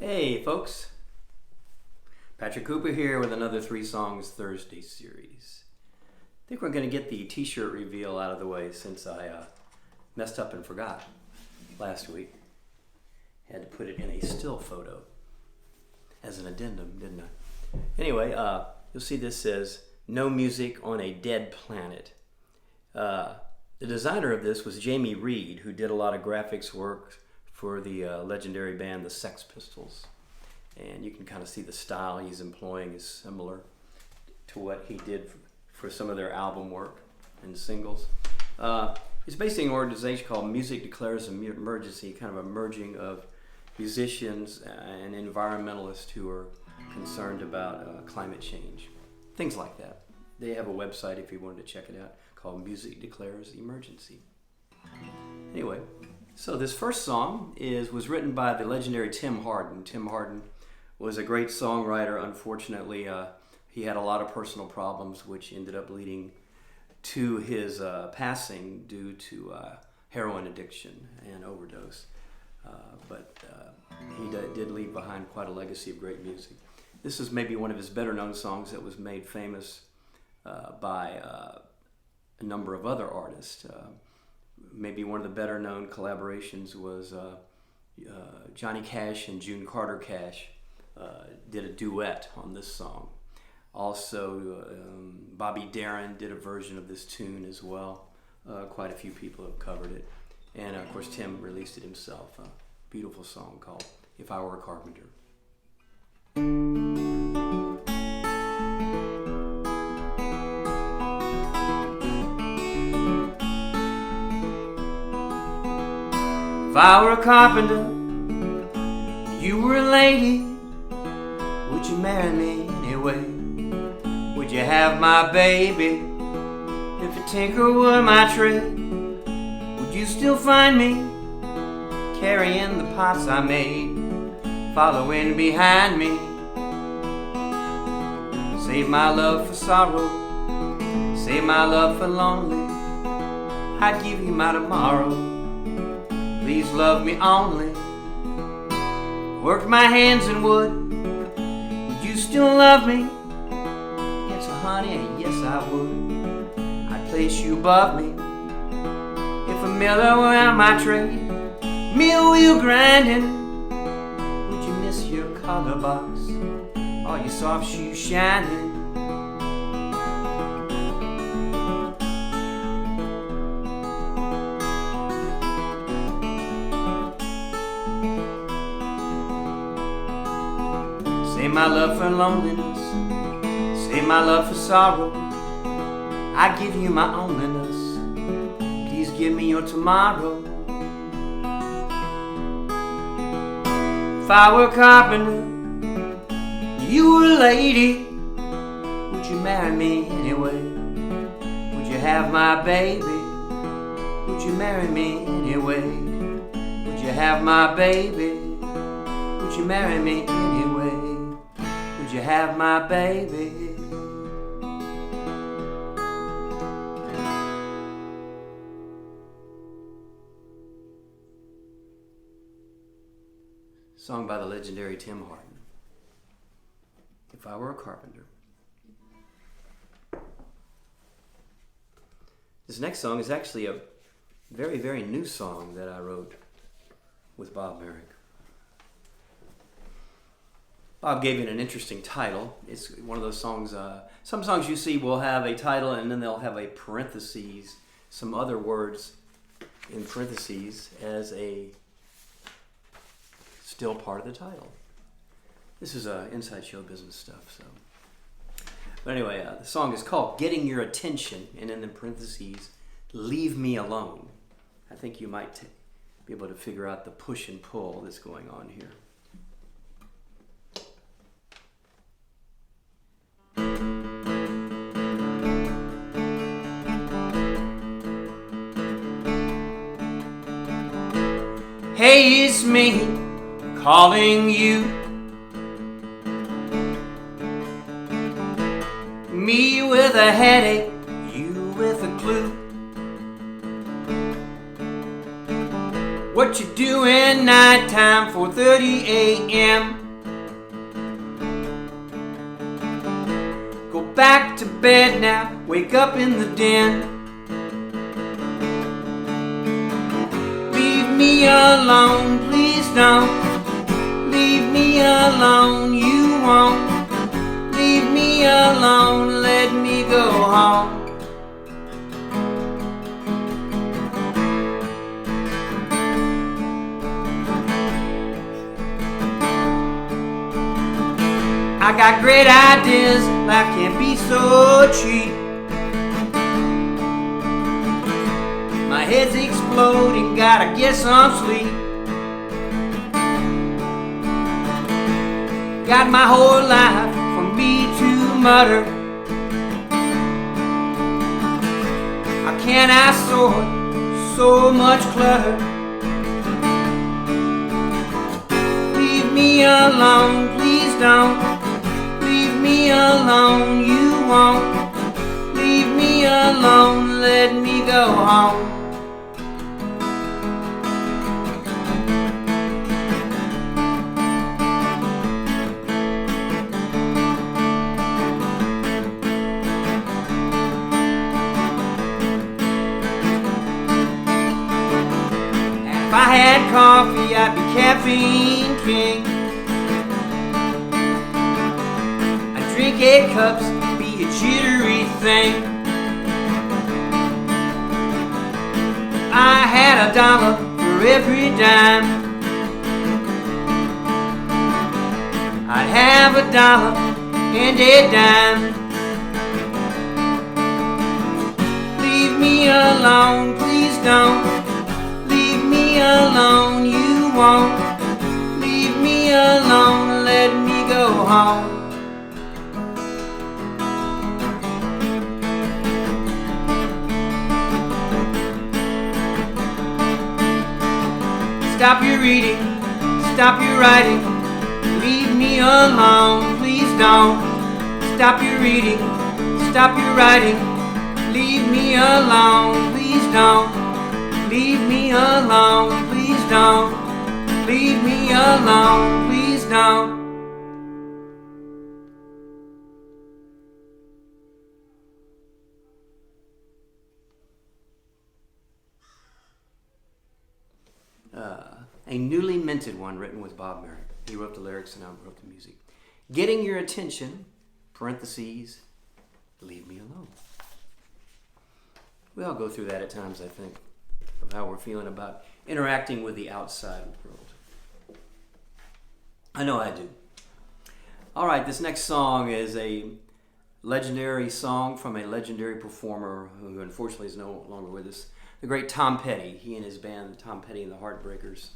Hey folks, Patrick Cooper here with another 3 Songs Thursday series. I think we're going to get the t-shirt reveal out of the way since I messed up and forgot last week. Had to put it in a still photo as an addendum, didn't I? Anyway, you'll see this says, "No Music on a Dead Planet." The designer of this was Jamie Reed, who did a lot of graphics work for the legendary band the Sex Pistols. And you can kind of see the style he's employing is similar to what he did for some of their album work and singles. It's basically an organization called Music Declares an Emergency, kind of a merging of musicians and environmentalists who are concerned about climate change. Things like that. They have a website if you wanted to check it out called Music Declares Emergency. Anyway, so this first song was written by the legendary Tim Hardin. Tim Hardin was a great songwriter. Unfortunately, he had a lot of personal problems, which ended up leading to his passing due to heroin addiction and overdose. But he did leave behind quite a legacy of great music. This is maybe one of his better known songs that was made famous by a number of other artists. Maybe one of the better known collaborations was Johnny Cash and June Carter Cash did a duet on this song. Also, Bobby Darin did a version of this tune as well. Quite a few people have covered it. And of course, Tim released it himself. A beautiful song called "If I Were a Carpenter." If I were a carpenter, you were a lady, would you marry me anyway? Would you have my baby if a tinker were my trade? Would you still find me carrying the pots I made, following behind me? Save my love for sorrow, save my love for lonely. I'd give you my tomorrow, please love me only. Worked my hands in wood, would you still love me? Yes, honey, yes I would. I'd place you above me. If a miller were on my trade, mill wheel grinding, would you miss your collar box or your soft shoes shining? Save my love for loneliness, save my love for sorrow. I give you my onlyness, please give me your tomorrow. If I were a carpenter, you were a lady, would you marry me anyway? Would you have my baby? Would you marry me anyway? Would you have my baby? Would you marry me anyway? Would you have my baby? Song by the legendary Tim Hardin. If I Were a Carpenter. This next song is actually a very, very new song that I wrote with Bob Merrick. Bob gave it an interesting title. It's one of those songs, some songs you see will have a title and then they'll have a parentheses, some other words in parentheses as a still part of the title. This is inside show business stuff. But anyway, the song is called "Getting Your Attention," and in the parentheses, "Leave Me Alone." I think you might be able to figure out the push and pull that's going on here. Hey, it's me calling you. Me with a headache, you with a clue. What you doing nighttime, 4:30 a.m.? Go back to bed now, wake up in the den. Leave me alone, please don't. Leave me alone, you won't. Leave me alone, let me go home. I got great ideas, life can't be so cheap. My head's exploding, gotta get some sleep. Got my whole life for me to mutter. How can I sort so much clutter? Leave me alone, please don't. Leave me alone, you won't. Leave me alone, let me go home. If I had coffee, I'd be caffeine king. Drink 8 cups, be a jittery thing. I had $1 for every dime. I'd have $1 and a dime. Leave me alone, please don't. Leave me alone, you won't. Leave me alone, let me go home. Stop your reading, stop your writing. Leave me alone, please don't. Stop your reading, stop your writing. Leave me alone, please don't. Leave me alone, please don't. Leave me alone, please don't. A newly minted one written with Bob Merrick. He wrote the lyrics and I wrote the music. Getting your attention, parentheses, leave me alone. We all go through that at times, I think, of how we're feeling about interacting with the outside world. I know I do. All right, this next song is a legendary song from a legendary performer who unfortunately is no longer with us. The great Tom Petty. He and his band, Tom Petty and the Heartbreakers,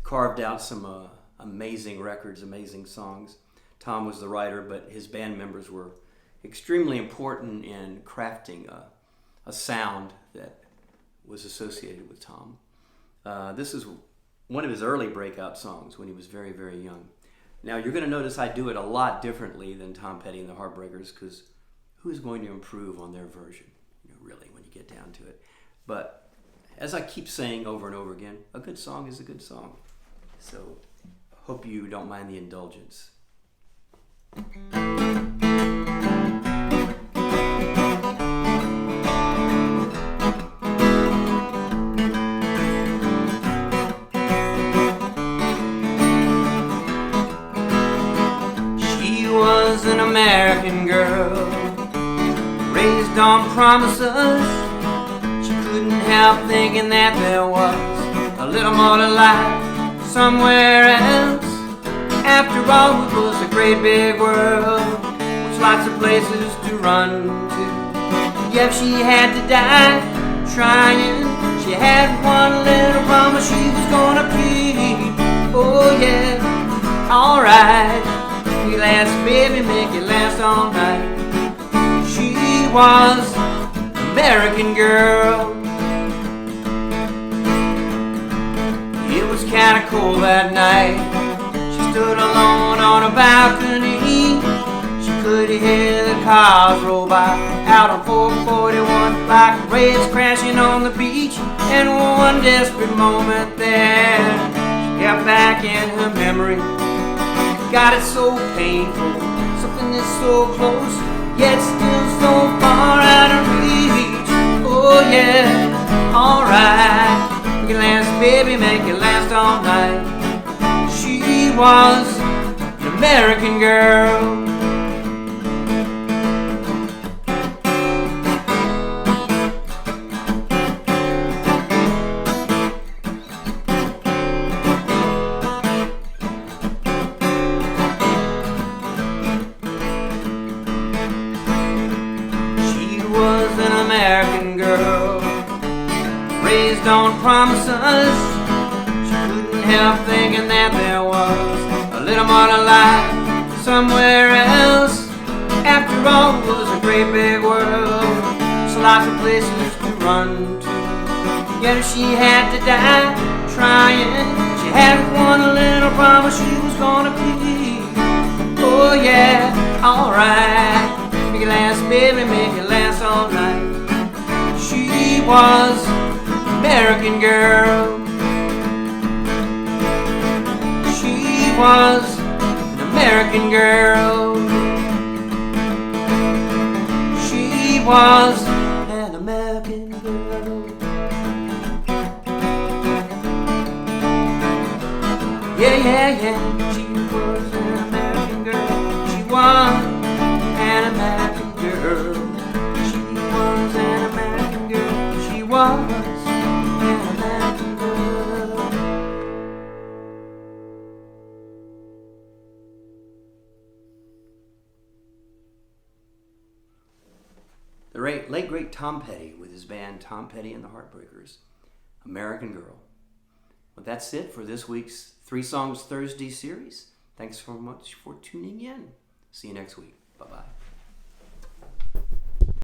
carved out some amazing records, amazing songs. Tom was the writer, but his band members were extremely important in crafting a sound that was associated with Tom. This is one of his early breakout songs when he was very, very young. Now, you're going to notice I do it a lot differently than Tom Petty and the Heartbreakers, because who's going to improve on their version, really, when you get down to it? But as I keep saying over and over again, a good song is a good song. So, hope you don't mind the indulgence. She was an American girl, raised on promises. She couldn't help thinking that there was a little more to life somewhere else. After all, it was a great big world with lots of places to run to. Yet she had to die trying. She had one little promise she was gonna keep. Oh yeah, alright. Last baby, make it last all night. She was American girl. It was kinda cold that night. She stood alone on a balcony. She could hear the cars roll by out on 441. like waves crashing on the beach. And one desperate moment there, she got back in her memory. God, it's so painful, something that's so close, yet still so far out of reach. Oh yeah, alright, make it last, baby, make it last all night. She was an American girl. Was an American girl, raised on promises. She couldn't help thinking that there was a little more to life somewhere else. After all, it was a great big world, so lots of places to run to. Yet if she had to die trying, she had one little promise she was gonna keep. Oh yeah, alright, make it last, baby, make it last all night. She was an American girl. She was an American girl. She was an American girl. Yeah, yeah, yeah. She was an American girl. She was an American girl. She was an American girl. She was an American girl. The late great Tom Petty with his band Tom Petty and the Heartbreakers, American Girl. Well, that's it for this week's 3 Songs Thursday series. Thanks so much for tuning in. See you next week.